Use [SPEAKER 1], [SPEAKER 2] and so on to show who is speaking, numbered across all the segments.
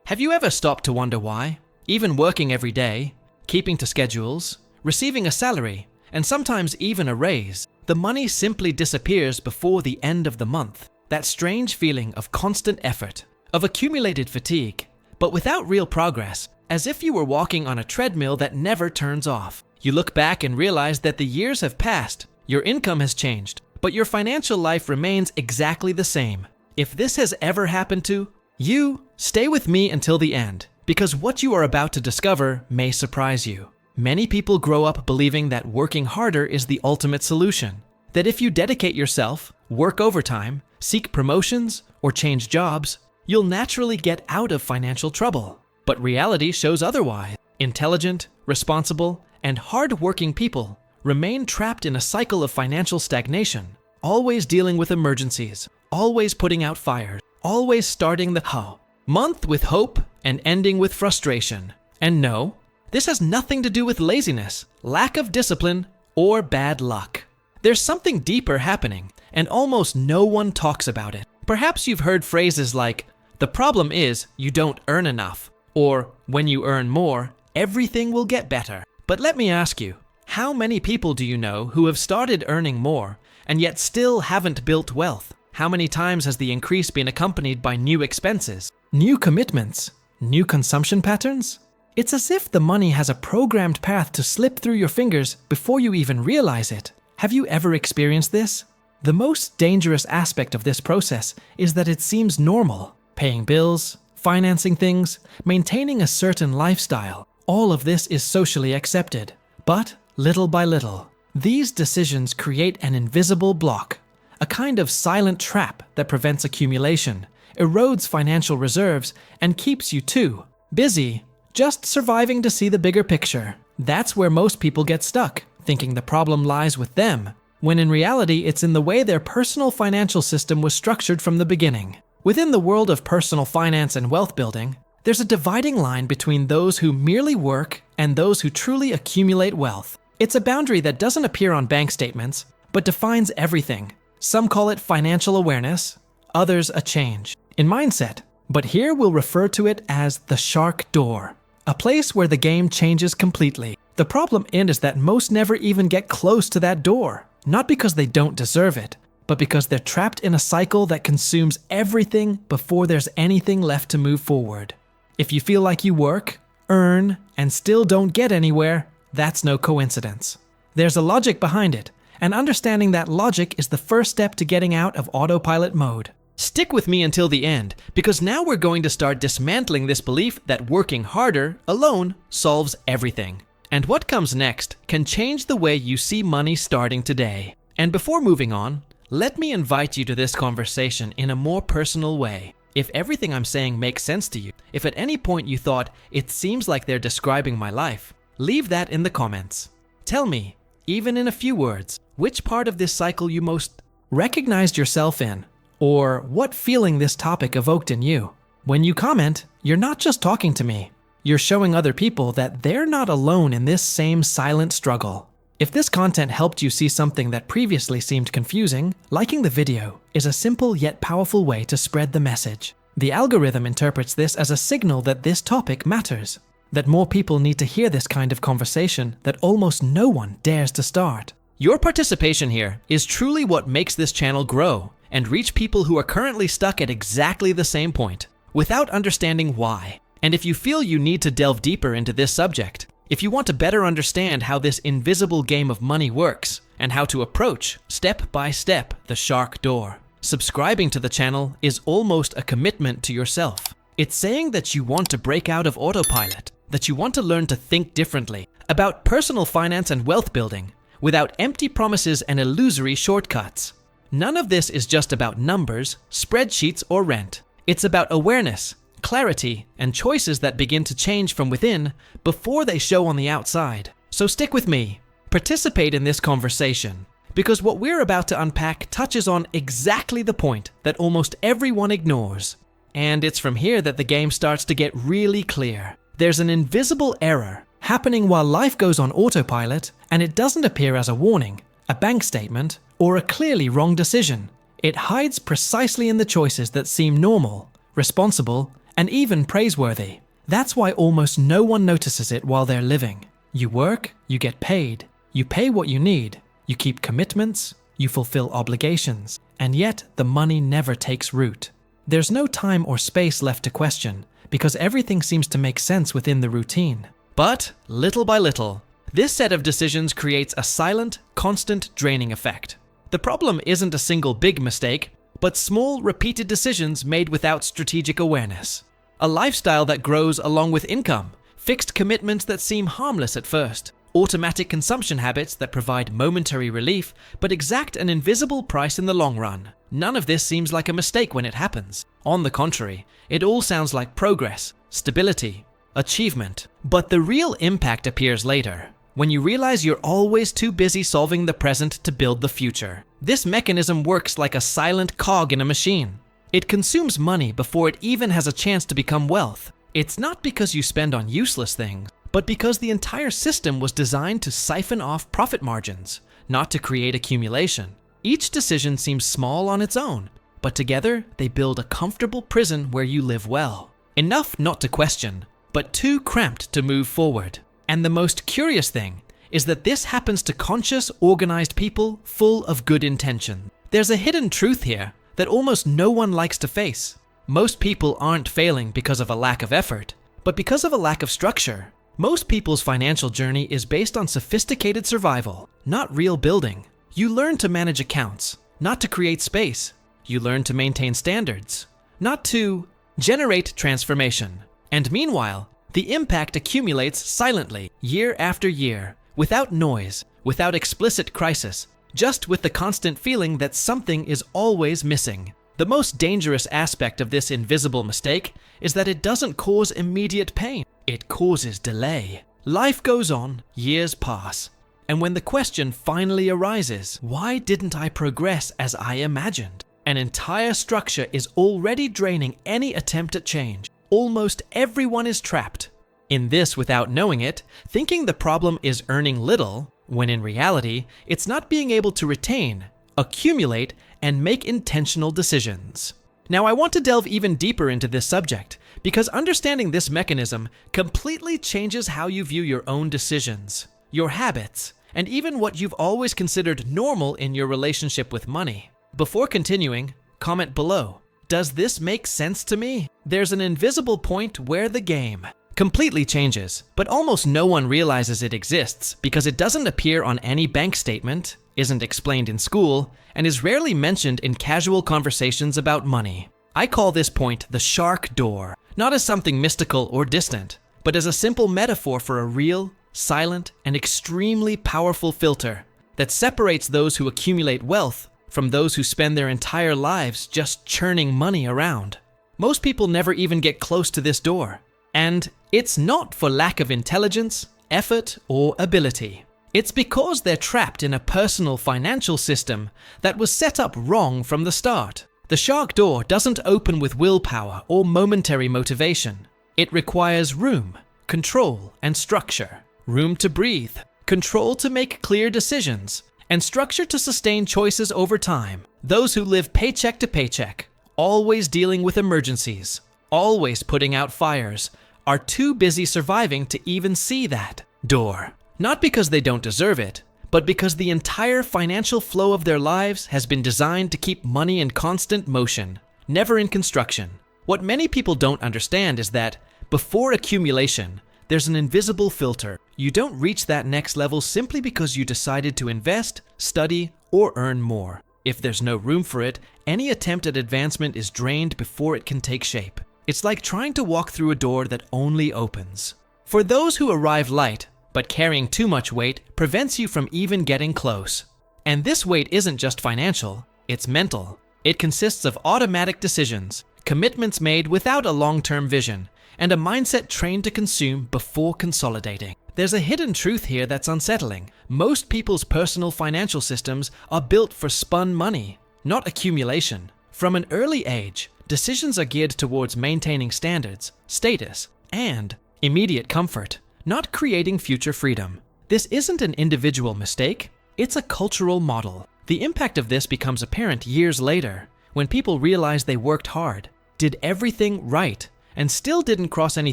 [SPEAKER 1] Have you ever stopped to wonder why? Even working every day, keeping to schedules, receiving a salary, and sometimes even a raise, the money simply disappears before the end of the month. That strange feeling of constant effort, of accumulated fatigue, but without real progress, as if you were walking on a treadmill that never turns off. You look back and realize that the years have passed, your income has changed, but your financial life remains exactly the same. If this has ever happened to you, stay with me until the end, because what you are about to discover may surprise you. Many people grow up believing that working harder is the ultimate solution, that if you dedicate yourself, work overtime, seek promotions, or change jobs, you'll naturally get out of financial trouble. But reality shows otherwise. Intelligent, responsible, and hard-working people remain trapped in a cycle of financial stagnation, always dealing with emergencies, always putting out fires, always starting the month with hope and ending with frustration. And no, this has nothing to do with laziness, lack of discipline, or bad luck. There's something deeper happening, and almost no one talks about it. Perhaps you've heard phrases like, "The problem is you don't earn enough," or "When you earn more, everything will get better." But let me ask you, how many people do you know who have started earning more and yet still haven't built wealth? How many times has the increase been accompanied by new expenses, new commitments, new consumption patterns? It's as if the money has a programmed path to slip through your fingers before you even realize it. Have you ever experienced this? The most dangerous aspect of this process is that it seems normal. Paying bills, financing things, maintaining a certain lifestyle, all of this is socially accepted. But little by little, these decisions create an invisible block, a kind of silent trap that prevents accumulation, erodes financial reserves, and keeps you too busy, just surviving to see the bigger picture. That's where most people get stuck, thinking the problem lies with them, when in reality it's in the way their personal financial system was structured from the beginning. Within the world of personal finance and wealth building, there's a dividing line between those who merely work and those who truly accumulate wealth. It's a boundary that doesn't appear on bank statements, but defines everything. Some call it financial awareness, others a change in mindset. But here we'll refer to it as the shark door, a place where the game changes completely. The problem is that most never even get close to that door, not because they don't deserve it, but because they're trapped in a cycle that consumes everything before there's anything left to move forward. If you feel like you work, earn, and still don't get anywhere, that's no coincidence. There's a logic behind it, and understanding that logic is the first step to getting out of autopilot mode. Stick with me until the end, because now we're going to start dismantling this belief that working harder alone solves everything. And what comes next can change the way you see money starting today. And before moving on, let me invite you to this conversation in a more personal way. If everything I'm saying makes sense to you, if at any point you thought, "It seems like they're describing my life," leave that in the comments. Tell me, even in a few words, which part of this cycle you most recognized yourself in, or what feeling this topic evoked in you. When you comment, you're not just talking to me. You're showing other people that they're not alone in this same silent struggle. If this content helped you see something that previously seemed confusing, liking the video is a simple yet powerful way to spread the message. The algorithm interprets this as a signal that this topic matters, that more people need to hear this kind of conversation that almost no one dares to start. Your participation here is truly what makes this channel grow and reach people who are currently stuck at exactly the same point, without understanding why. And if you feel you need to delve deeper into this subject, if you want to better understand how this invisible game of money works, and how to approach, step by step, the shark door, subscribing to the channel is almost a commitment to yourself. It's saying that you want to break out of autopilot, that you want to learn to think differently about personal finance and wealth building, without empty promises and illusory shortcuts. None of this is just about numbers, spreadsheets, or rent. It's about awareness, clarity, and choices that begin to change from within before they show on the outside. So stick with me, participate in this conversation, because what we're about to unpack touches on exactly the point that almost everyone ignores. And it's from here that the game starts to get really clear. There's an invisible error happening while life goes on autopilot, and it doesn't appear as a warning, a bank statement, or a clearly wrong decision. It hides precisely in the choices that seem normal, responsible, and even praiseworthy. That's why almost no one notices it while they're living. You work, you get paid, you pay what you need, you keep commitments, you fulfill obligations, and yet the money never takes root. There's no time or space left to question, because everything seems to make sense within the routine. But, little by little, this set of decisions creates a silent, constant draining effect. The problem isn't a single big mistake, but small, repeated decisions made without strategic awareness. A lifestyle that grows along with income, fixed commitments that seem harmless at first, automatic consumption habits that provide momentary relief but exact an invisible price in the long run. None of this seems like a mistake when it happens. On the contrary, it all sounds like progress, stability, achievement. But the real impact appears later, when you realize you're always too busy solving the present to build the future. This mechanism works like a silent cog in a machine. It consumes money before it even has a chance to become wealth. It's not because you spend on useless things, but because the entire system was designed to siphon off profit margins, not to create accumulation. Each decision seems small on its own, but together they build a comfortable prison where you live well. Enough not to question, but too cramped to move forward. And the most curious thing is that this happens to conscious, organized people full of good intention. There's a hidden truth here that almost no one likes to face. Most people aren't failing because of a lack of effort, but because of a lack of structure. Most people's financial journey is based on sophisticated survival, not real building. You learn to manage accounts, not to create space. You learn to maintain standards, not to generate transformation. And meanwhile, the impact accumulates silently, year after year, without noise, without explicit crisis, just with the constant feeling that something is always missing. The most dangerous aspect of this invisible mistake is that it doesn't cause immediate pain. It causes delay. Life goes on, years pass, and when the question finally arises, why didn't I progress as I imagined? An entire structure is already draining any attempt at change. Almost everyone is trapped in this without knowing it, thinking the problem is earning little, when in reality, it's not being able to retain, accumulate, and make intentional decisions. Now, I want to delve even deeper into this subject, because understanding this mechanism completely changes how you view your own decisions, your habits, and even what you've always considered normal in your relationship with money. Before continuing, comment below. Does this make sense to me? There's an invisible point where the game completely changes, but almost no one realizes it exists because it doesn't appear on any bank statement, isn't explained in school, and is rarely mentioned in casual conversations about money. I call this point the shark door, not as something mystical or distant, but as a simple metaphor for a real, silent, and extremely powerful filter that separates those who accumulate wealth from those who spend their entire lives just churning money around. Most people never even get close to this door. And it's not for lack of intelligence, effort, or ability. It's because they're trapped in a personal financial system that was set up wrong from the start. The shark door doesn't open with willpower or momentary motivation. It requires room, control, and structure. Room to breathe, control to make clear decisions, and structure to sustain choices over time. Those who live paycheck to paycheck, always dealing with emergencies, always putting out fires, are too busy surviving to even see that door. Not because they don't deserve it, but because the entire financial flow of their lives has been designed to keep money in constant motion, never in construction. What many people don't understand is that before accumulation, there's an invisible filter. You don't reach that next level simply because you decided to invest, study, or earn more. If there's no room for it, any attempt at advancement is drained before it can take shape. It's like trying to walk through a door that only opens. For those who arrive light, but carrying too much weight prevents you from even getting close. And this weight isn't just financial, it's mental. It consists of automatic decisions, commitments made without a long-term vision, and a mindset trained to consume before consolidating. There's a hidden truth here that's unsettling. Most people's personal financial systems are built for spun money, not accumulation. From an early age, decisions are geared towards maintaining standards, status, and immediate comfort, not creating future freedom. This isn't an individual mistake, it's a cultural model. The impact of this becomes apparent years later, when people realize they worked hard, did everything right, and still didn't cross any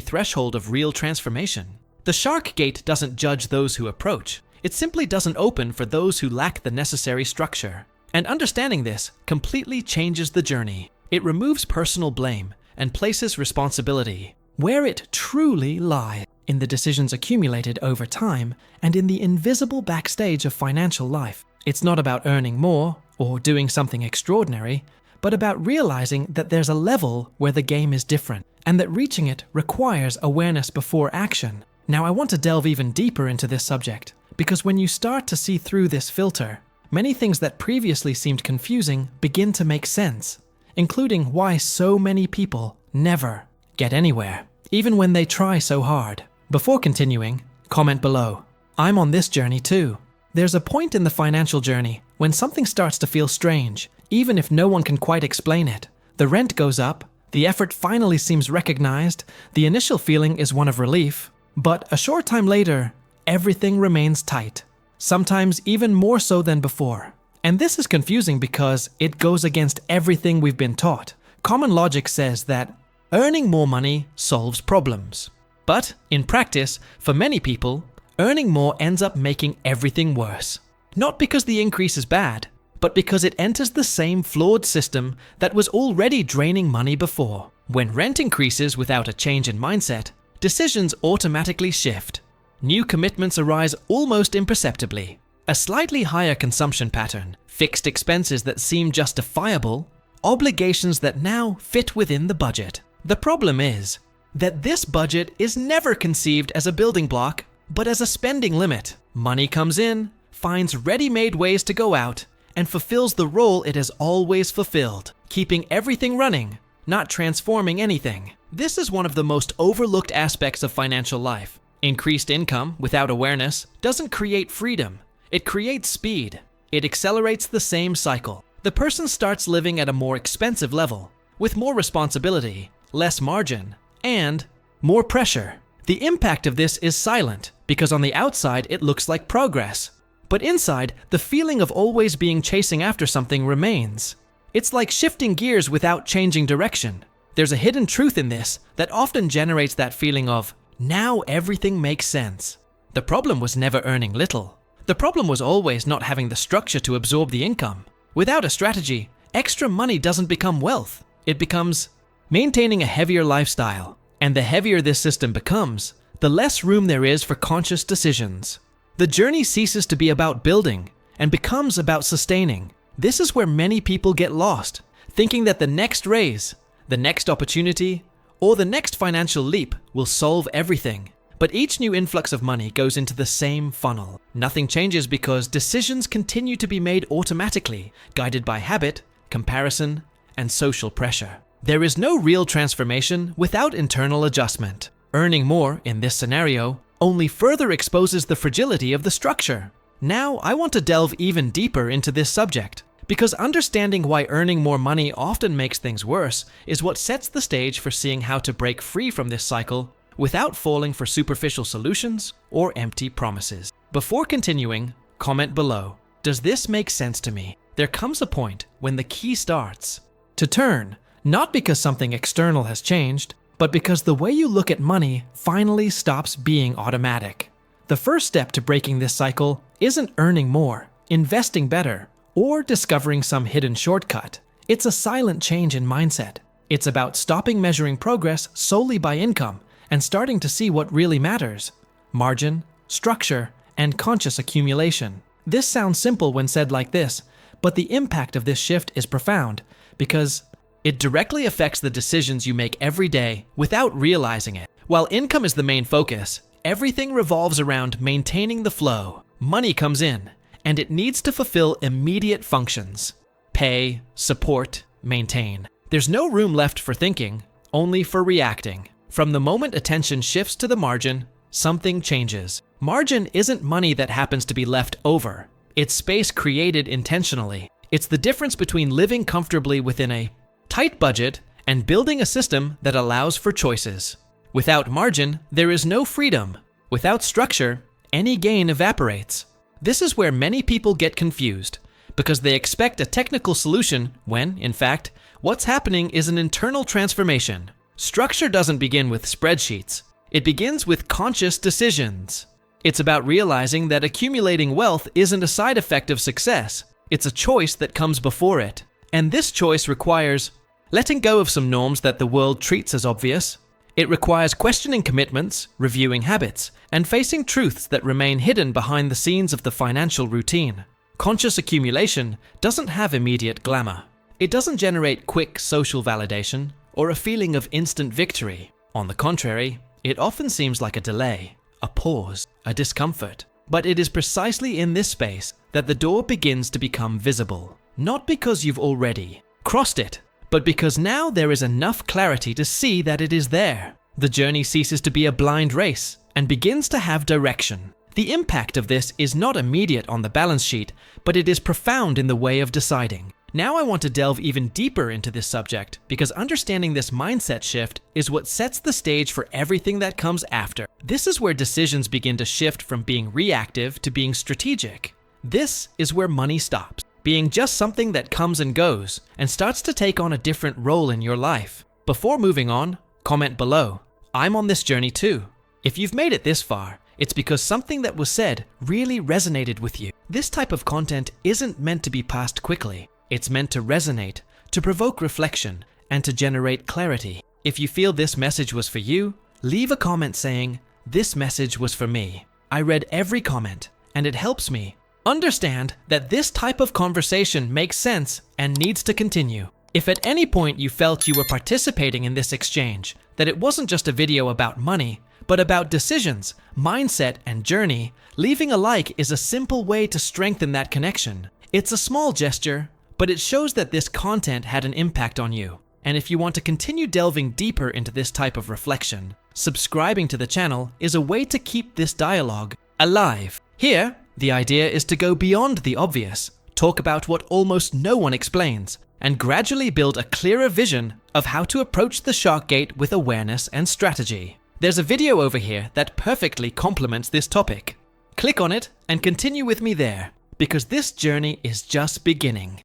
[SPEAKER 1] threshold of real transformation. The shark gate doesn't judge those who approach. It simply doesn't open for those who lack the necessary structure. And understanding this completely changes the journey. It removes personal blame and places responsibility where it truly lies, in the decisions accumulated over time and in the invisible backstage of financial life. It's not about earning more or doing something extraordinary, but about realizing that there's a level where the game is different and that reaching it requires awareness before action. Now, I want to delve even deeper into this subject because when you start to see through this filter, many things that previously seemed confusing begin to make sense, including why so many people never get anywhere, even when they try so hard. Before continuing, comment below. I'm on this journey too. There's a point in the financial journey when something starts to feel strange, even if no one can quite explain it. The rent goes up, the effort finally seems recognized, the initial feeling is one of relief, but a short time later, everything remains tight, sometimes even more so than before. And this is confusing because it goes against everything we've been taught. Common logic says that earning more money solves problems. But in practice, for many people, earning more ends up making everything worse. Not because the increase is bad, but because it enters the same flawed system that was already draining money before. When rent increases without a change in mindset, decisions automatically shift. New commitments arise almost imperceptibly. A slightly higher consumption pattern, fixed expenses that seem justifiable, obligations that now fit within the budget. The problem is that this budget is never conceived as a building block, but as a spending limit. Money comes in, finds ready-made ways to go out, and fulfills the role it has always fulfilled, keeping everything running, not transforming anything. This is one of the most overlooked aspects of financial life. Increased income without awareness doesn't create freedom. It creates speed. It accelerates the same cycle. The person starts living at a more expensive level, with more responsibility, less margin, and more pressure. The impact of this is silent because on the outside it looks like progress, but inside the feeling of always being chasing after something remains. It's like shifting gears without changing direction. There's a hidden truth in this that often generates that feeling of, now everything makes sense. The problem was never earning little. The problem was always not having the structure to absorb the income. Without a strategy, extra money doesn't become wealth. It becomes maintaining a heavier lifestyle. And the heavier this system becomes, the less room there is for conscious decisions. The journey ceases to be about building and becomes about sustaining. This is where many people get lost, thinking that the next raise, the next opportunity, or the next financial leap will solve everything. But each new influx of money goes into the same funnel. Nothing changes because decisions continue to be made automatically, guided by habit, comparison, and social pressure. There is no real transformation without internal adjustment. Earning more, in this scenario, only further exposes the fragility of the structure. Now, I want to delve even deeper into this subject, because understanding why earning more money often makes things worse is what sets the stage for seeing how to break free from this cycle without falling for superficial solutions or empty promises. Before continuing, comment below. Does this make sense to me? There comes a point when the key starts to turn, not because something external has changed, but because the way you look at money finally stops being automatic. The first step to breaking this cycle isn't earning more, investing better, or discovering some hidden shortcut. It's a silent change in mindset. It's about stopping measuring progress solely by income and starting to see what really matters: margin, structure, and conscious accumulation. This sounds simple when said like this, but the impact of this shift is profound because it directly affects the decisions you make every day without realizing it. While income is the main focus, everything revolves around maintaining the flow. Money comes in, and it needs to fulfill immediate functions: pay, support, maintain. There's no room left for thinking, only for reacting. From the moment attention shifts to the margin, something changes. Margin isn't money that happens to be left over. It's space created intentionally. It's the difference between living comfortably within a tight budget and building a system that allows for choices. Without margin, there is no freedom. Without structure, any gain evaporates. This is where many people get confused, because they expect a technical solution when, in fact, what's happening is an internal transformation. Structure doesn't begin with spreadsheets. It begins with conscious decisions. It's about realizing that accumulating wealth isn't a side effect of success. It's a choice that comes before it. And this choice requires letting go of some norms that the world treats as obvious. It requires questioning commitments, reviewing habits, and facing truths that remain hidden behind the scenes of the financial routine. Conscious accumulation doesn't have immediate glamour. It doesn't generate quick social validation or a feeling of instant victory. On the contrary, it often seems like a delay, a pause, a discomfort. But it is precisely in this space that the door begins to become visible. Not because you've already crossed it, but because now there is enough clarity to see that it is there. The journey ceases to be a blind race and begins to have direction. The impact of this is not immediate on the balance sheet, but it is profound in the way of deciding. Now I want to delve even deeper into this subject because understanding this mindset shift is what sets the stage for everything that comes after. This is where decisions begin to shift from being reactive to being strategic. This is where money stops being just something that comes and goes and starts to take on a different role in your life. Before moving on, comment below. I'm on this journey too. If you've made it this far, it's because something that was said really resonated with you. This type of content isn't meant to be passed quickly. It's meant to resonate, to provoke reflection, and to generate clarity. If you feel this message was for you, leave a comment saying, "This message was for me." I read every comment, and it helps me understand that this type of conversation makes sense and needs to continue. If at any point you felt you were participating in this exchange, that it wasn't just a video about money, but about decisions, mindset, and journey, leaving a like is a simple way to strengthen that connection. It's a small gesture, but it shows that this content had an impact on you. And if you want to continue delving deeper into this type of reflection, subscribing to the channel is a way to keep this dialogue alive. Here, the idea is to go beyond the obvious, talk about what almost no one explains, and gradually build a clearer vision of how to approach the shark gate with awareness and strategy. There's a video over here that perfectly complements this topic. Click on it and continue with me there, because this journey is just beginning.